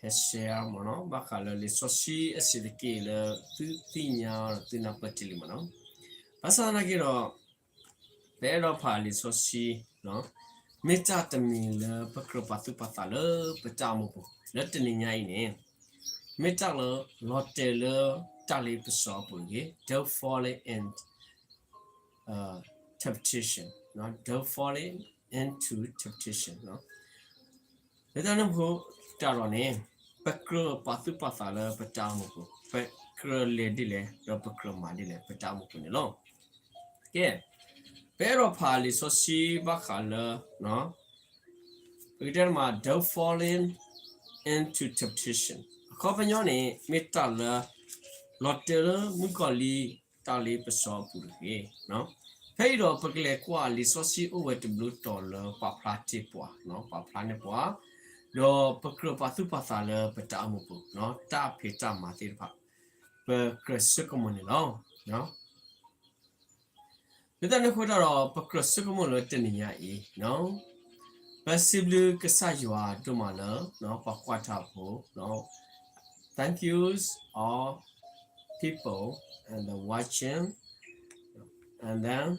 share mono bakala li soshi asidike le tu tinya tu na patili mono pasana kiro pero pali soshi no meta tami le pakro patu patale petamu po le tininya ini meta le lotte le tali peso po ye don't fall in temptation no don't fall into temptation no le tanu po taro ne pakro patu patale petamu po pakro le dile do pakro ma dile petamu po ne lo ke pero pali soshi bakala no Peter ma don't fall into temptation. Compagnon metala lotter mukali tali peso puri no. Pero pergi kuali sosi uwe tu blue dollar pa plati pua no pa plane pua do pergi patu pasala peta amupu no ta peta mati pa pergi sekomoni no. Kita nak kau dah pergi sekomoni teniya no. Passively kesayua dumala no pakwatapo no thank yous all people and the watching and then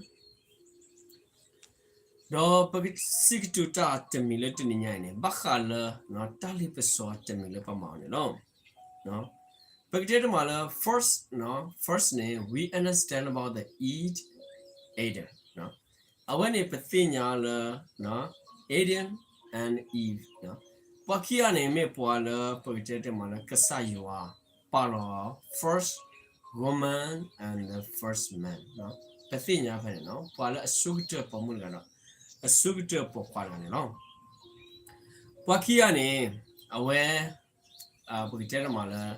do pagi siktuta temile tininya ini bakala no tali peso temile pamane no pagi mala first name we understand about the Adam no awani patinya la no Adam and Eve no pakia ne me poala pagite mala kasaywa palo first woman and the first man no patinya fa no poala asugte pamul no asugte popala no pakia ne awe pagite mala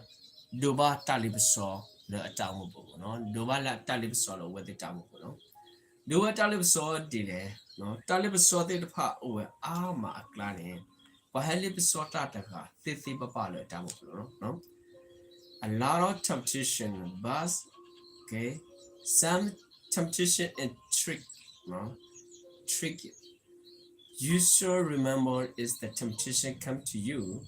doba talibeso le atamu no doba la talibeso lo wete tamu no doba talibeso dile no talibeso de pha owe ama aklane pahalibeso tataka titi papa le tamu no a lot of temptation but okay some temptation and trick you should remember is the temptation come to you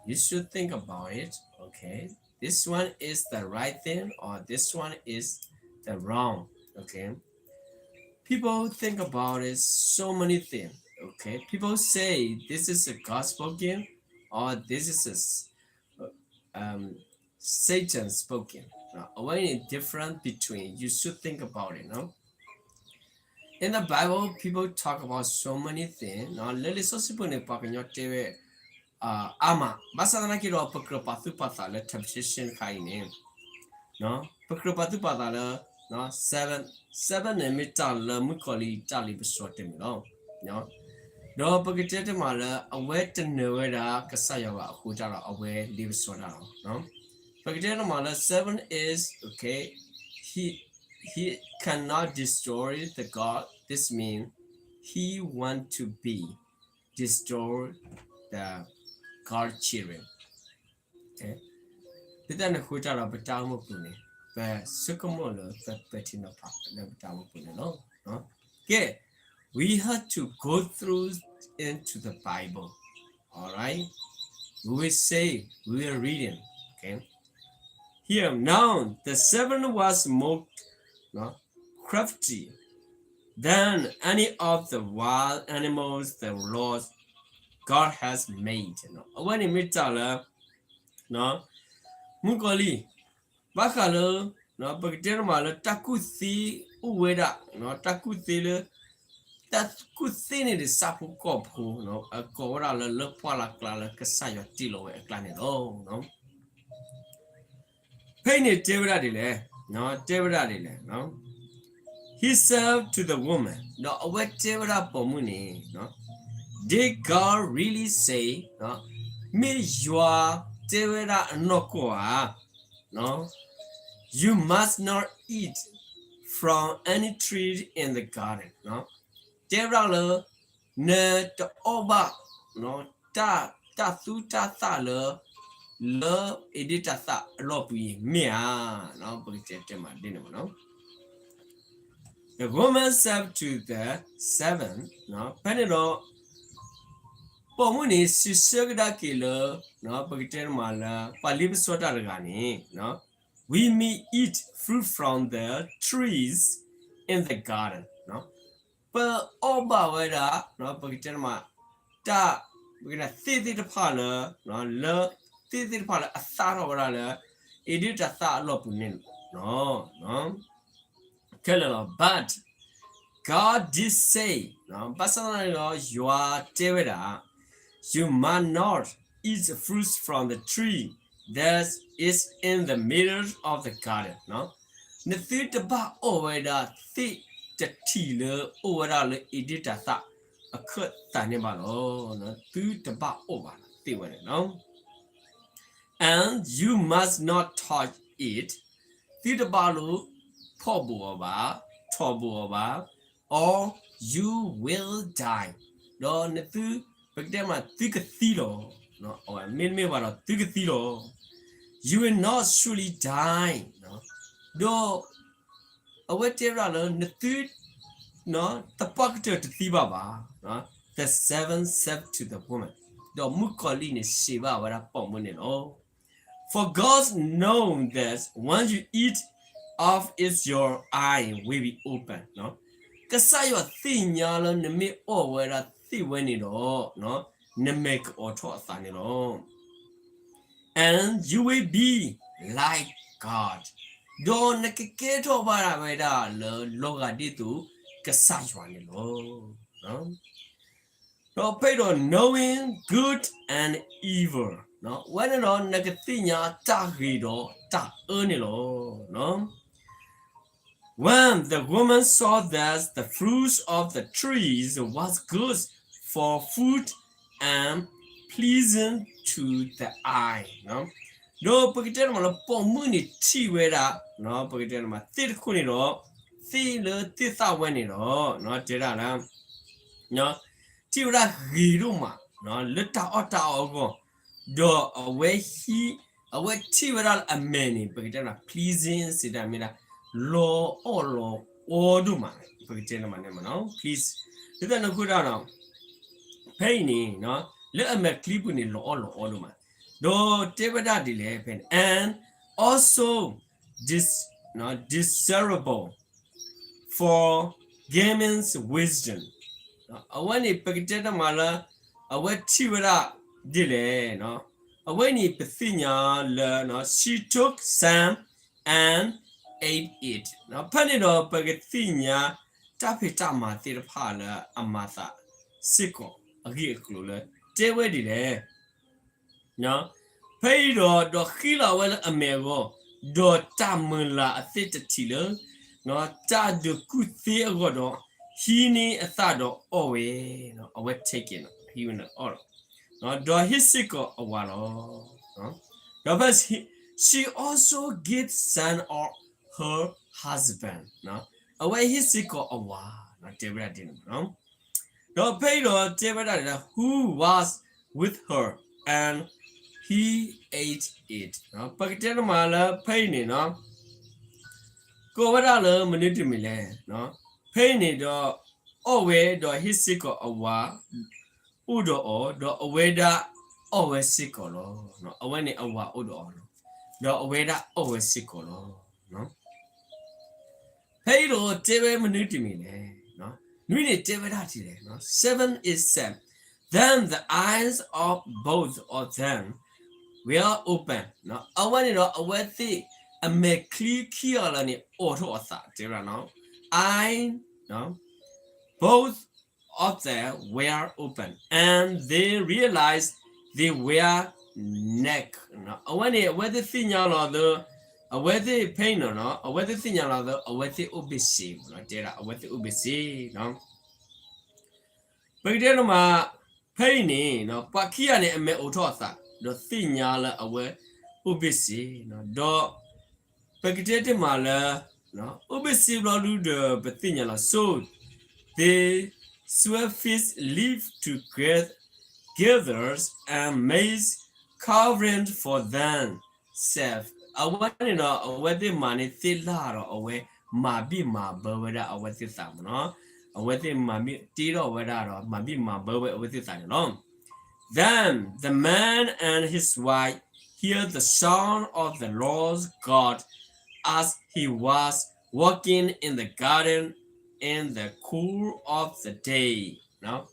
you should think about it okay this one is the right thing or this one is the wrong okay people think about it so many things okay people say this is a gospel game or this is a Satan spoken when different between you should think about it no in the Bible people talk about so many things no lele so sipone pakanyo tebe ama basana kiro pakro patu patala temptation kaine no pakro patu patala no seven ne mitala mukoli tali besote no no do pakete mala awet newera kasaya ko jara awe live soda no pakete mala 7 is okay he cannot destroy the God this means he want to be destroy the God children okay Kita nak kuda la bertamu pune, sekomola betina pak la bertamu pune no. Okay, we had to go through into the Bible. All right, we will say we are reading. Okay, here now the seven was more no, crafty than any of the wild animals the Lord God has made. No, when he made no. Mukoli bakalo no pagter malo takuthi uweda no takuthi ni de sapu kopu no akora le pala klala kasayo tilo e klane no paine tebra dile no he served to the woman no awet tebra pomuni no did God really say no me jwa tebra nokoa no you must not eat from any tree in the garden no tebra le ne to oba no ta su ta sa le edita sa lopi mia no pagte ma din no the woman said to the seven no panero Pomuni Sisagda killer, no, Pagiter Mala, Palibsota Gani, no. We may eat fruit from the trees in the garden, no. But Oba Weda, no, Pagiter Ma, da, we're gonna see the parlor, no, love, see the parlor, a thought over a it is a thought lopunin, no. But God did say, no, but you are David. You must not eat the fruits from the tree that is in the middle of the garden. No? The third about over the tealer over the edita a cut tiny balo, no, third about over the way, no? And you must not touch it. Third balo, pobo over, or you will die. Don't the but them a thick thilo, no, or mean me about a thick thilo. You will not surely die, no. Though a wetera, the third, no, the pocket to Thibaba, no, the seven said to the woman. The Mukolin is Shiva, what a woman, oh. For God's known that once you eat of it, your eye will be open, no. Kasayo thin yellow, the me over a thing when it all, no. Make or talk and you will be like God. Don't get over a loga ditu kasajwan no. No pedo knowing good and evil. No, when it on negatinya tagido ta unilo, no. When the woman saw that the fruits of the trees was good for food and pleasing to the eye, no. No, pagkita naman po muni tiwera, no, pagkita naman tirkuni no, tilo titawen no, no, tira na, no, tira giruma, no, lita ota ogo, do away tiwera a many, pagkita na pleasing sida mina lo olo oduma, pagkita naman no, please, ito na kuda no. Pain, no, let me clip in the all. Do Tevada delay pen and also this desirable for gaming's wisdom. When it packaged mala, a wet tivera delay, no, a when it pethinia learn, she took some and ate it. Now, Panido Pagathina tapitama theatre parlor a mother, sickle. Again, clue. They were there. No, pay do hila well a mego, do tamula a theatre tiller, no ta do good theagodo, he need a thado away, no, away taken, even all. No, do his sickle a while, no, because she also gets son or her husband, no, away his sickle a while, not Deborah didn't, no. No Pedro Tevada who was with her and he ate it. No Pakitana Mala Paini no Govadala Manitimile no Paini do Owe do Hisiko awa Udo o do Aweda Owe Sikolo no Aweni awa Udo do Aweda Owe Sikolo no Pedro Teve Manitimile no. No? 7 is 7. Then the eyes of both of them were open. No, I want to know what they make clear on auto no. I no both of them were open and they realized they were neck. No, I want to whether thing the whether pain or not, or whether thing another, or whether obese, no, there are whether obese, no. But then my pain, no, Pakian and me autotha, the thing yala away obese, no, do Pakitete mala, no, obese, no, do the Pathinala so they swiffies live to gathers and maize covering for them self. I want to know whether money tilla or away ma be ma boveda or with it, no, or whether mammy tiro whether ma be ma bovet with it, no. Then the man and his wife heard the sound of the Lord God as he was walking in the garden in the cool of the day. Now,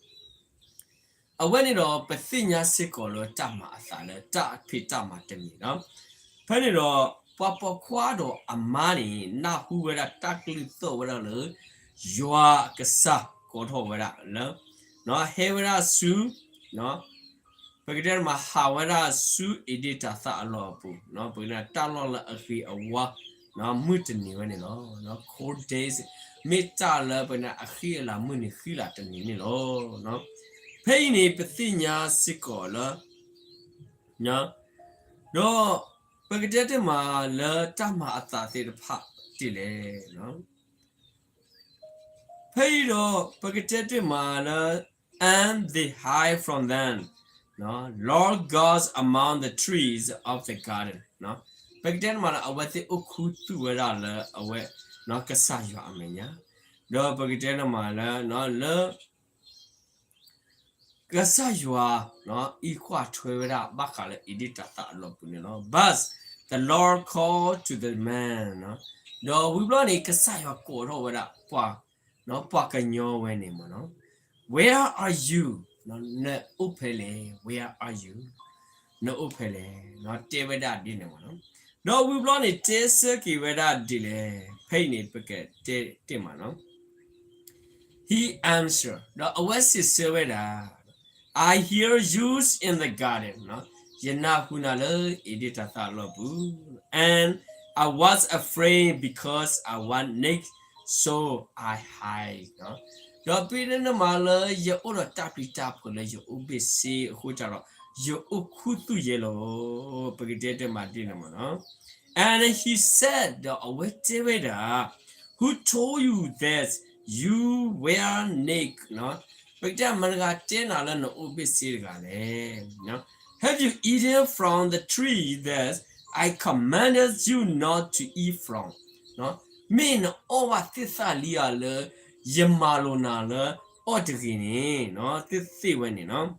when it all Bethinia Sikolo Tama Athala, Ta Pitama Temi, no? Penero, Papa Quado, Amani, na who were a tackle though, you are Kasa, got over that, no? No, Hevera Sue, no? Pagder ma hawara su edita tha lo pu no puna talo la akhi awa no mutni wani no cold days meta la puna akhi la muni khila tani ni no pay ni patinya sikola no no pagder ma la tama ata te pha ti le no pay do pagder ma la and they hide from them. No, Lord God's among the trees of the garden. No, back then mala awati ukutu wala la awe no kasayo amenya. No, back then mala no le kasayo no ikwa twera bakala idita ta lopuni no. But the Lord called to the man. No, we blow ni kasayo ko ro wala pa no pa kanyo we ni mo no. Where are you? No upele, where are you? No upele, no teveda dinner. No, we blown it circuit without delay. Pain it packet, timano. He answered, no, what's his silver? I hear you in the garden, no? Yena hunala, edita thalobu. And I was afraid because I want naked, so I hide, no? Your being a mala, your own tappy tap, your ubisi, hutaro, your ukutu yellow, pagate madinamano. And he said, the who told you that you were naked, no? But that manga ten alan ubisi, no? Have you eaten from the tree that I commanded you not to eat from? No? Mean over Tithaliala. Yamalona Otagini, no, the no.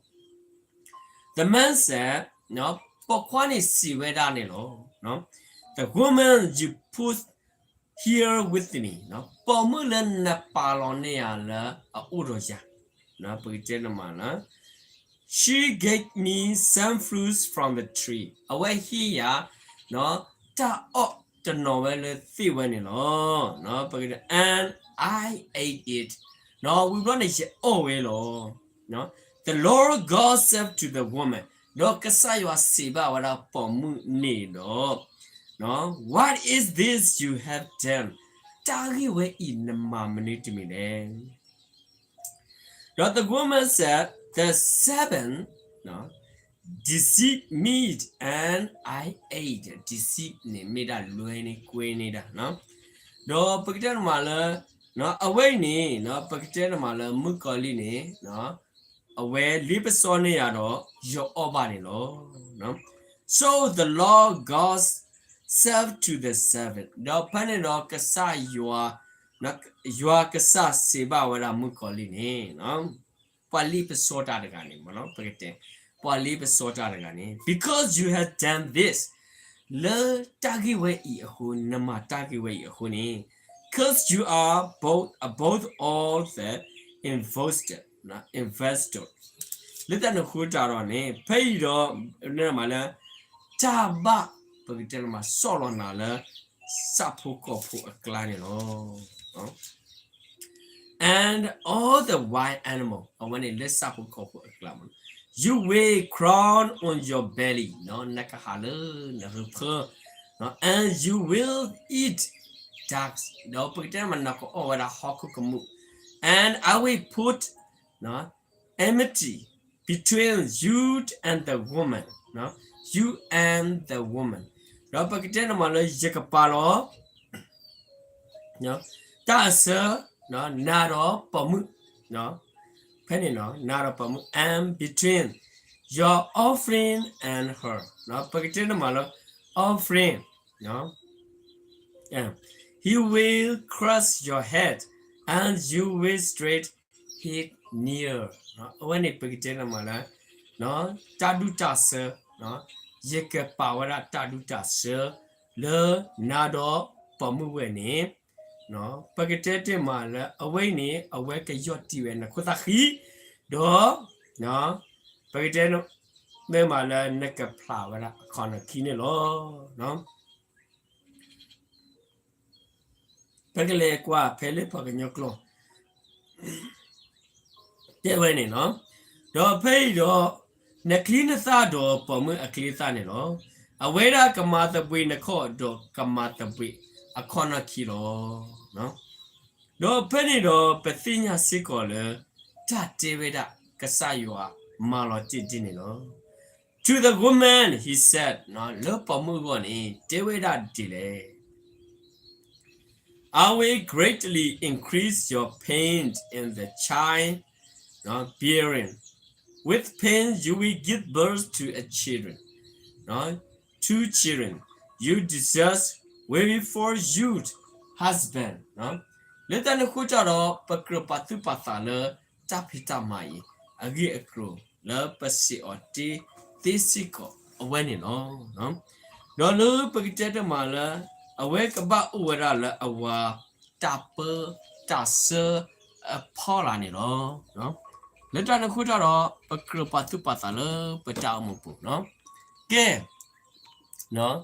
The man said, no, Pokwani si vedanilo, no. The woman you put here with me, no, Pomulan Napalonia la Uroja, no, Puitenamana. She gave me some fruits from the tree. Away here, no, ta up the novel, no, and I ate it. No, we run it. Oh, hello. No, the Lord God said to the woman, no, kasayo asiba wala pomu ni no. No, what is this you have done? Tagi we in the mammy to me then. No, the woman said, the seven, no, deceived me and I ate. Deceived me that lueni quenida, no. No, pagdan mala. No, away ni, no, pagkatena mala mukali ni, no, away libasoni yano, yo obani lo, no. So the Lord God said to the servant, no, panino kasa you are kasa seba wala mukali ni, no. Pali sota gani, no, pagkate, pali sota gani. Because you have done this, le tagi we ihu nama tagi we ihu ni. Because you are both all the investor. Let them who are pay your mala taba, but we tell my solonala sapuko for a clanino. And all the wild animal, and when it lets sapuko for a clan, you will crown on your belly, no nakahala, no, and you will eat. Ducks, no, pretend over the hokukamu. And I will put no enmity between you and the woman, no, you and the woman. No, pretend yakapalo, no, that's no, not pamu, no, penny no, not pamu, and between your offering and her. No, pretend offering, no, yeah. He will crush your head, and you will straight hit near. When it begin mala, နော်တာဒုတာဆာနော်ယေကပါဝရတာဒုတာဆာလေနာတော့ပမှုဝဲနေနော်ပကတဲ့တဲ့မှာလဲအဝိနေအဝဲကရော့တီဝဲနခုတခီတော့နော်ပကတဲ့မဲမှာလဲနကဖလာဝရခေါနခီနေလောနော်ပကလေကွာဖဲလေပကညောကလောတဲ့ဝဲနေနော်တော့ဖေးတော့နကလီနသတော့ပမှုအခလီသနေနော်အဝဲရကမာတပွေနခော့တော့ကမာတပွေအခေါနခီလောနော်တော့ဖဲနေတော့ပသိညာစစ်ကောလေတတေဝဒကဆာယောမာလောတိတိနေနော် To the woman he said နော်လောပမှုကောနေတေဝဒဒီလေ I will greatly increase your pain in the child not bearing with pain you will give birth to a children right 2 children you deserve waiting for you husband နော်လက်တနခုကြတော့ပကရပတုပတာလတပိတမိုင်အဂိအကရလပစီအတီတိစီကိုအဝဲနေနော်နော်လောလပကတဲ့တမလာအဝဲကပဥဝရလအဝါတပတဆအဖော်လာနေနော်လက်တနခုကြတော့ပကရပတုပတာလပတောက်မပူနော်ကဲနော်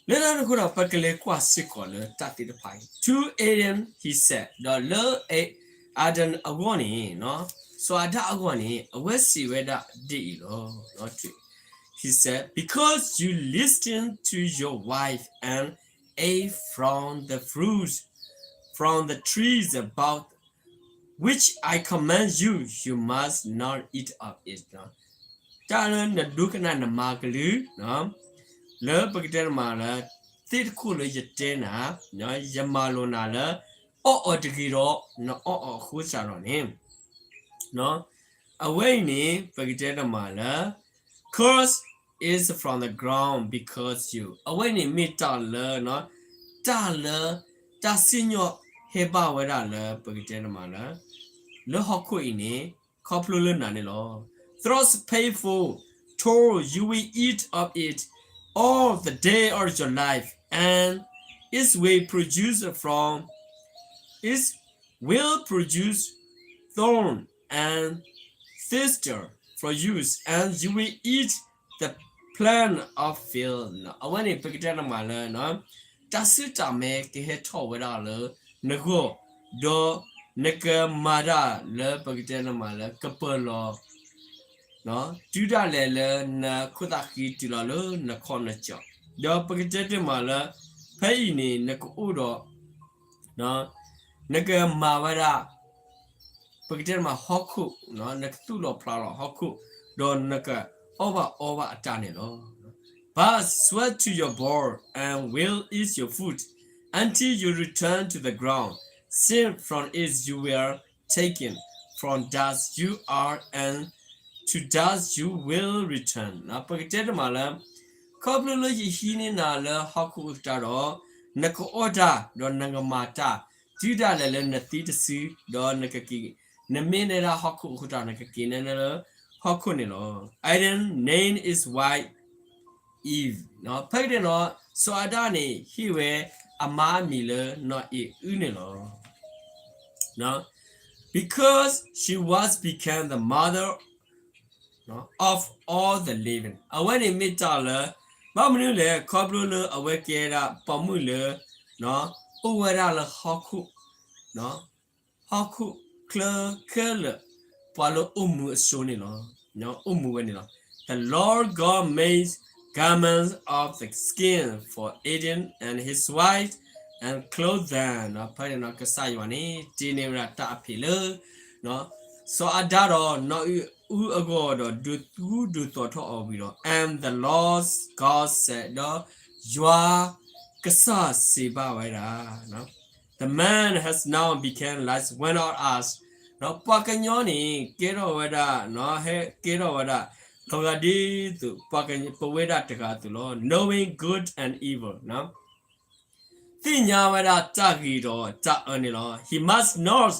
လေလာခုတော့ပကလေကွာစစ်ကောလေတတိတဖိုင် to Adam he said the lo Adam အကောနေနော်စွာဒအကောနေအဝက်စီဝဲဒဒီလောနော် he said because you listened to your wife and ate from the fruits from the trees about which I command you you must not eat of it နော်တာနဒုကနာနမကလူနော်လေပကတဲ့မှာလဲတိတခုလေရတဲ့နာနော်ယမလိုနာလဲအော်တကီတော့နော်ခုစားတော့နေနော်အဝိနေပကတဲ့မှာလဲ curse is from the ground because you အဝိနေမိတာလဲနော်တာလဲတာစညောဟေဘဝရလဲပကတဲ့မှာလဲလေဟခုအင်းနေခေါပလိုလနာနေလော throws painful toll you will eat of it all the day of your life and its will produce thorn and thistles for use and you will eat the plant of field အဝနေပကတဲ့မှာလဲနော်တဆူတမဲကဟထောဝရလဲနကိုဒေါ်နကမာရာလဲပကတဲ့မှာလဲကပလောနော်ဒူဒါလဲလဲနခုတခီတူလာလနခေါနချောဒေါ်ပကတဲ့မှာလဲဖဲ့နေနကိုတော့နော်နကမာဝရပကတဲ့မှာဟောခုနော်နကတူလောဖလာလောဟောခုဒေါ်နကover အတနေလော but sweat to your bore and will eat your food until you return to the ground since from it you were taken from dust you are and to dust you will return နော်ပကတဲ့မှာလဲခေါပလိုဟီနေနာလဲဟောခုတာတော့နကောအော်ဒါဒေါ်နငမာတာဂျူဒါလဲလဲနတိတစီဒေါ်နကကီနမင်းနေတာဟောခုခုတာနကကီနေလဲဟောခုနေလော Adam name is white Eve နော်ဖိတ်တယ်နော်စွာဒနေဟိဝဲအမားမီလဲနော်ဤဥနေလောနော် because she was became the mother no of all the living အဝဲနေမိတာလဲဘာမလို့လဲခေါပလိုလအဝဲကဲတာပမှုလဲနော်ဥဝရလဟခုနော်ဟခုကလကလပါလိုဥမှုအစိုးနေလောနော်ဥမှုဝဲနေလော The Lord God made garments of the skin for Adam and his wife and clothed them နော်ဖဲ့နော်ကဆာယောနေဒီနေရတာအဖေလေနော်ဆိုအဒါတော့နော်ဥအကောတော့ဒူတော်ထောက်ပြီးတော့ and the Lord God said နော် you are ကဆာစေပါဝဲတာနော် the man has now become like one of us နော်ပကညောနေကေရောဝဒနော်ဟဲကေရောဝဒလောကဒီသူပကညပဝဲတာတကားသူလော knowing good and evil နော်တိညာဝဒတကီတော့တအနေလော he must not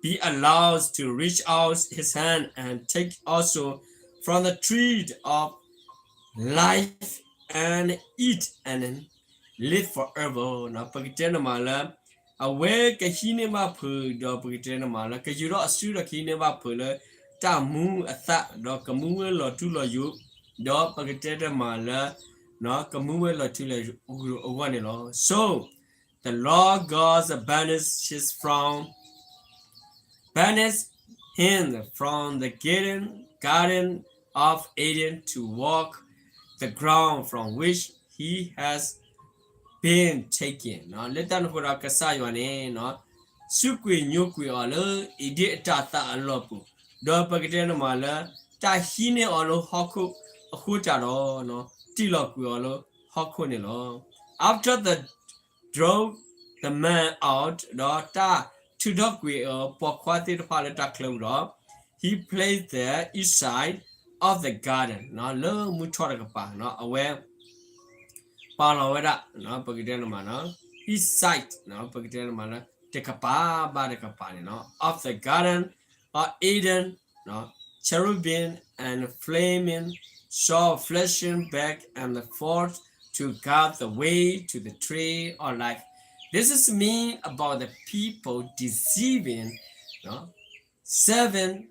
be allowed to reach out his hand and take also from the tree of life and eat and live forever. Now, Pakitana Mala, away Kahinema Pu, dog Pakitana Mala, Kajuro Asura Kinema Pula, Tamu, a that, dog Kamuel or Tula you, dog Pakitana Mala, no Kamuel or Tula one. So, the Lord God banished him from the garden of Eden to walk the ground from which he has been taken. Now let them put a casayon, no sukui nyukui olo, idiot tata alopu. Do pagatina mala, tahine olo hoku, hutaro, no tiloku olo, hokunilo. After the drove the man out, daughter to dog we poquati palata cloud. He placed there each side of the garden. Now lo mutoraka, no aware palawada, no pagidana mana. Each side, no pagidana mana, take a pa badakapani, no of the garden or Eden, no cherubim and flaming saw flashing back and forth to guard the way to the tree or like this is mean about the people deceiving, no, serving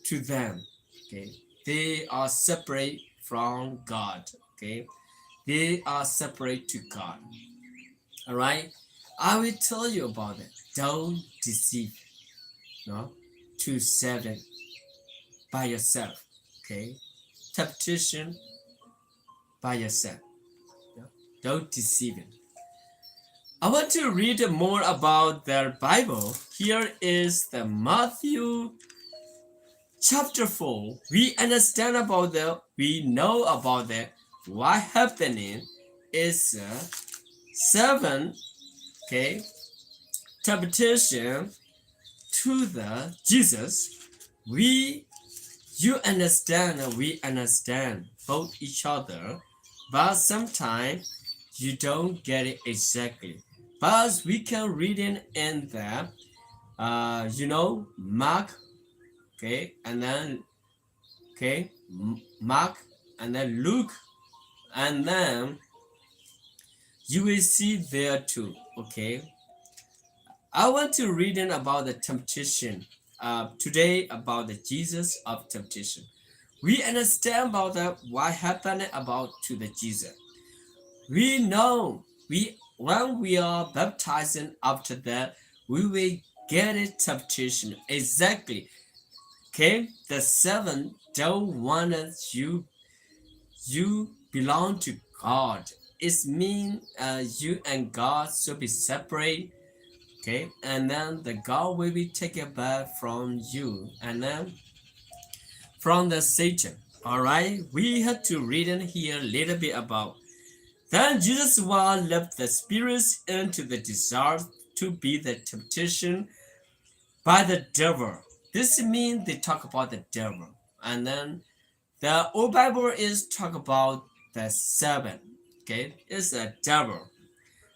to them. Okay, they are separate from God. Okay, they are separate to God. All right, I will tell you about it. Don't deceive, no, to serve by yourself. Okay, temptation by yourself. No? Don't deceive him. I want to read more about their Bible. Here is the Matthew chapter 4. We understand about that. We know about that. What happening is 7, okay, temptation to the Jesus. You understand, we understand both each other, but sometimes you don't get it exactly. But we can read it in there, Mark, okay, and then, okay, Mark, and then Luke, and then you will see there too, okay. I want to read in about the temptation today about the Jesus of temptation. We understand about that what happened about to the Jesus. We know when we are baptizing after that, we will get a temptation. Exactly. Okay, the 7 don't want us you belong to God. It means you and God should be separate. Okay, and then the God will be taken back from you, and then from the Satan. All right, we have to read in here a little bit about. Then Jesus left the spirits into the desire to be the temptation by the devil. This means they talk about the devil. And then the old Bible is talk about the 7. Okay, it's a devil.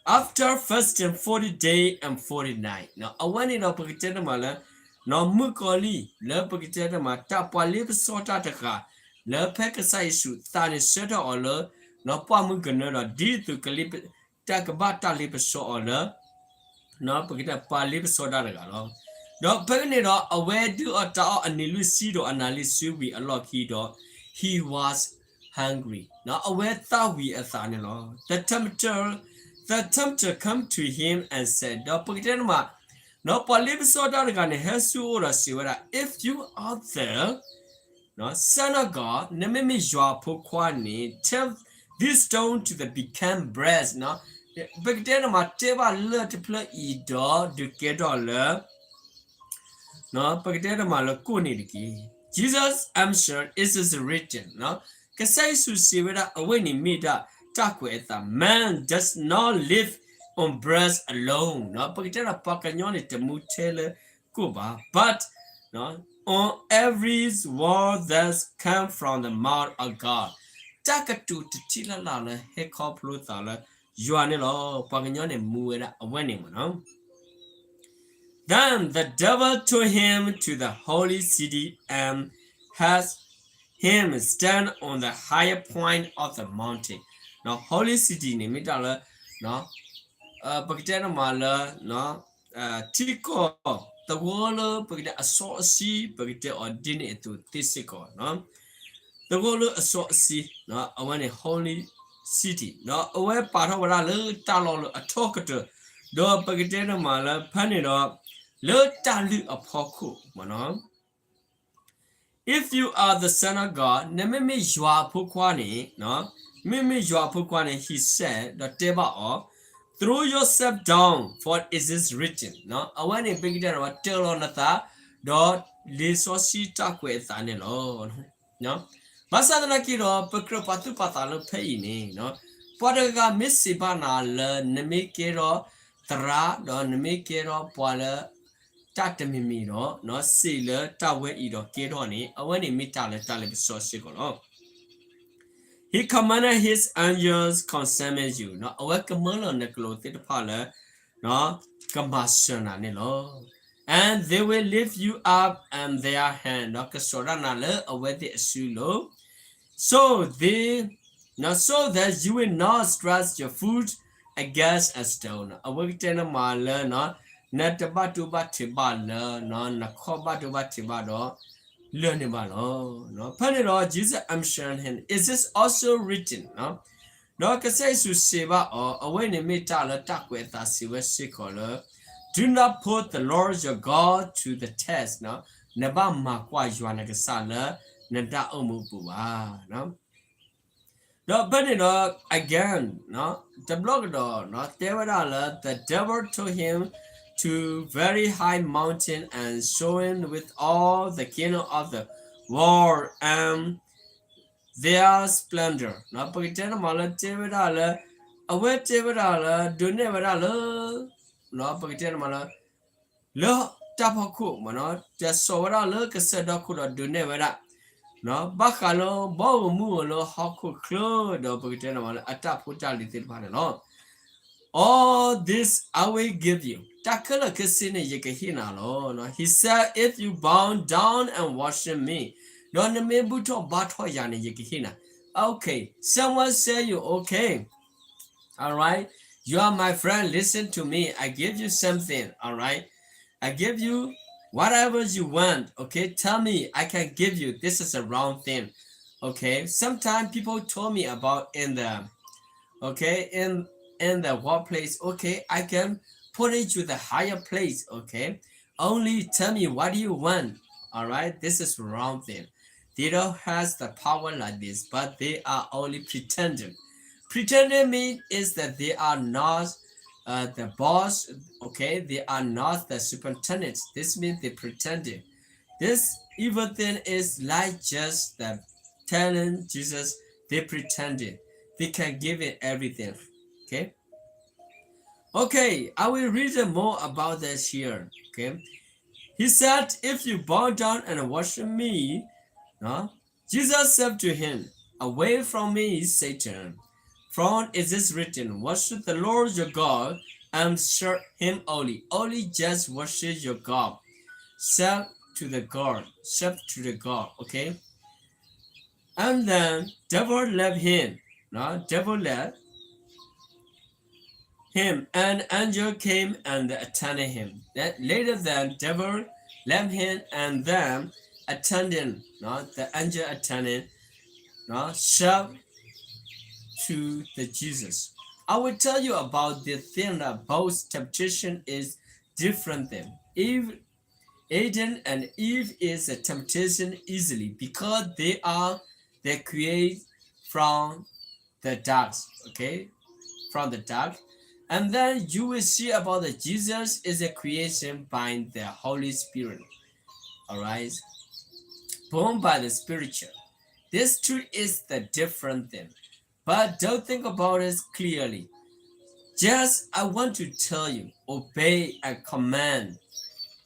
After fasting 40 days and 40 nights. Now, I want to put mala. No mukoli, le pagitana ma tapwa lip sota taka, le pekasai shoot, than is shutter or le. No pamukana did to calip takabata lip so or no pagita pa lip soda galo. No pegnero away do a ta and nilucido analysis we a lot he was hungry. Now away thought we a thanilo. The tempter come to him and said, no pagitana. No palib soda gane hesu ora siwara. If you are there, no son of God, nememi jwa pokwani, tell this stone to the become bread, no. But then ma teba le to play do to get all no, but then ma lo kunidiki. Jesus answered, it is written, no. Kasai su siwara away me da takweta. Man does not live on bread alone, no, pagitera pakanyoni te mutele kuba, but no, on every word that come from the mouth of God. Takatu tila lala hekop luthala, yuanelo pakanyoni muera winning, no. Then the devil took him to the holy city and has him stand on the higher point of the mountain. Now, holy city ni mitala, no, pagkatena mala, no, tiko, the wall, pagkata associ, pagkata or dinner to tisiko, no, the wall associ, no, I want a holy city, no, away part of what I learned, talo, a talkative, do pagkatena mala, panino, le talu a poco, mano. If you are the son of God, nememe jwa pukwane, no, meme jwa pukwane, he said, the teba or throw yourself down, for it is written, no, I want a big dinner, what tell on the dot, lisosi takwe thanelo, no, Basadana kiro, pekro patu patalo payne, no, Podaga missibana le nemekero, tra, do nemekero, poila. တတမီမီတော့နော်စေလတဝဲဤတော့ကေတော့နေအဝဲနေမိတလဲတလဲပစောရှိကောနော် He commanded his angels concerning you နော်အဝဲကမလနကလိုတိတဖလဲနော်ကမ္ဘာရှနာနေလော and they will lift you up and their hand နော်ကစောရနာလဲအဝဲတိအဆူလို့ so they now so that you will not stress your foot against a stone အဝဲတဲနမာလဲနော် Natabatu batibala, no, Nakobatu batibado, learning balo, no, Panero, Jesus, I'm sure him. Is this also written, no? No, can say to Siva or away in metal attack with us, he was sickler. Do not put the Lord your God to the test, no? Neba makwa juanagasala, Nada omupua, no? No, but you know, again, no, the blogger, no, the devil told him to very high mountain and showing with all the kingdom of the world and their splendor. Na pagitena mala tevedala, awe tevedala, dunevedala. Na pagitena mala, lo tapaku, mano, just sovera kasedaku da duneveda. No, bakalo, bow mulo, haku clo, do pagitena mala, ataputa little panelo. All this I will give you. Takala kasine yekahina lo. No, he said, if you bow down and worship me, don't me buto bato yani yekahina. Okay, someone say you okay. All right, you are my friend. Listen to me. I give you something. All right, I give you whatever you want. Okay, tell me. I can give you. This is a wrong thing. Okay, sometimes people told me about in the in the workplace. Okay, I can put it to the higher place. Okay, only tell me what do you want. All right, this is wrong thing. They don't has the power like this, but they are only pretending. Pretending means is that they are not the boss. Okay, they are not the superintendent. This means they pretending. This evil thing is like just the telling Jesus they pretending. They can give it everything. Okay. Okay, I will read more about this here. Okay. He said, if you bow down and worship me, no? Jesus said to him, away from me, Satan. For it is written, worship the Lord your God and serve him only. Only just worship your God. Serve to the God. Serve to the God. Okay. And then devil left him. No, devil left him, and angel came and attended him. That later then devil left him, and then attending, no, the angel attended, no, serve to the Jesus. I will tell you about the thing that both temptation is different thing. Eve, Adam and Eve is a temptation easily because they create from the dark, okay, from the dark. And then you will see about that Jesus is a creation by the Holy Spirit. All right, born by the spiritual. This truth is the different thing, but don't think about it clearly. Just I want to tell you, obey and command.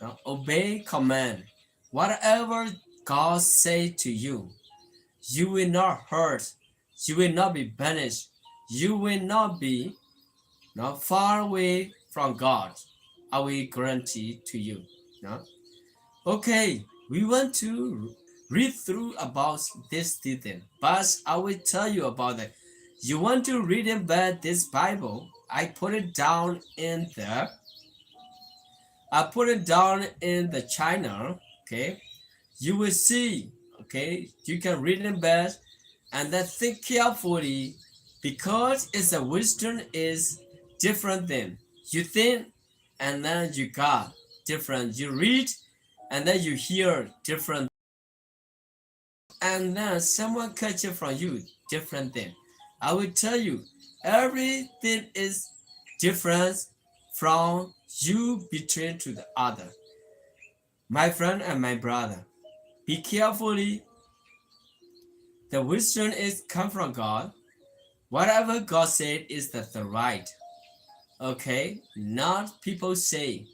Now, obey command. Whatever God say to you, you will not hurt. You will not be banished. You will not be not far away from God. I will guarantee to you. No? Okay, we want to read through about this thing. But I will tell you about it. You want to read in bed this Bible? I put it down in the channel. Okay, you will see. Okay, you can read in bed and then think carefully because it's a wisdom is different than you think and then you got different. You read and then you hear different and then someone catch it from you different thing. I will tell you everything is different from you between to the other. My friend and my brother, be carefully. The wisdom is come from God. Whatever God said is the right. Okay? Not people say.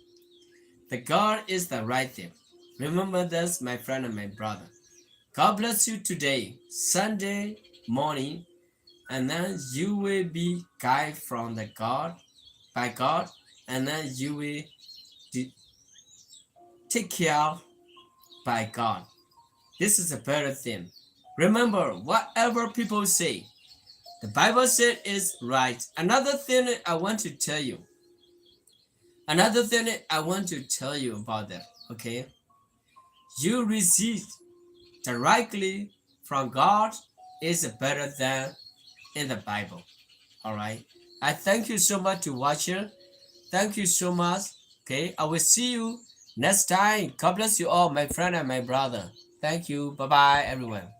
The God is the right thing. Remember this, my friend and my brother. God bless you today, Sunday morning, and then you will be guided from the God by God, and then you will take care by God. This is a better thing. Remember, whatever people say, the Bible said is right. Another thing I want to tell you about that, okay? You receive directly from God is better than in the Bible. All right. I thank you so much to watching. Thank you so much. Okay. I will see you next time. God bless you all, my friend and my brother. Thank you. Bye bye, everyone.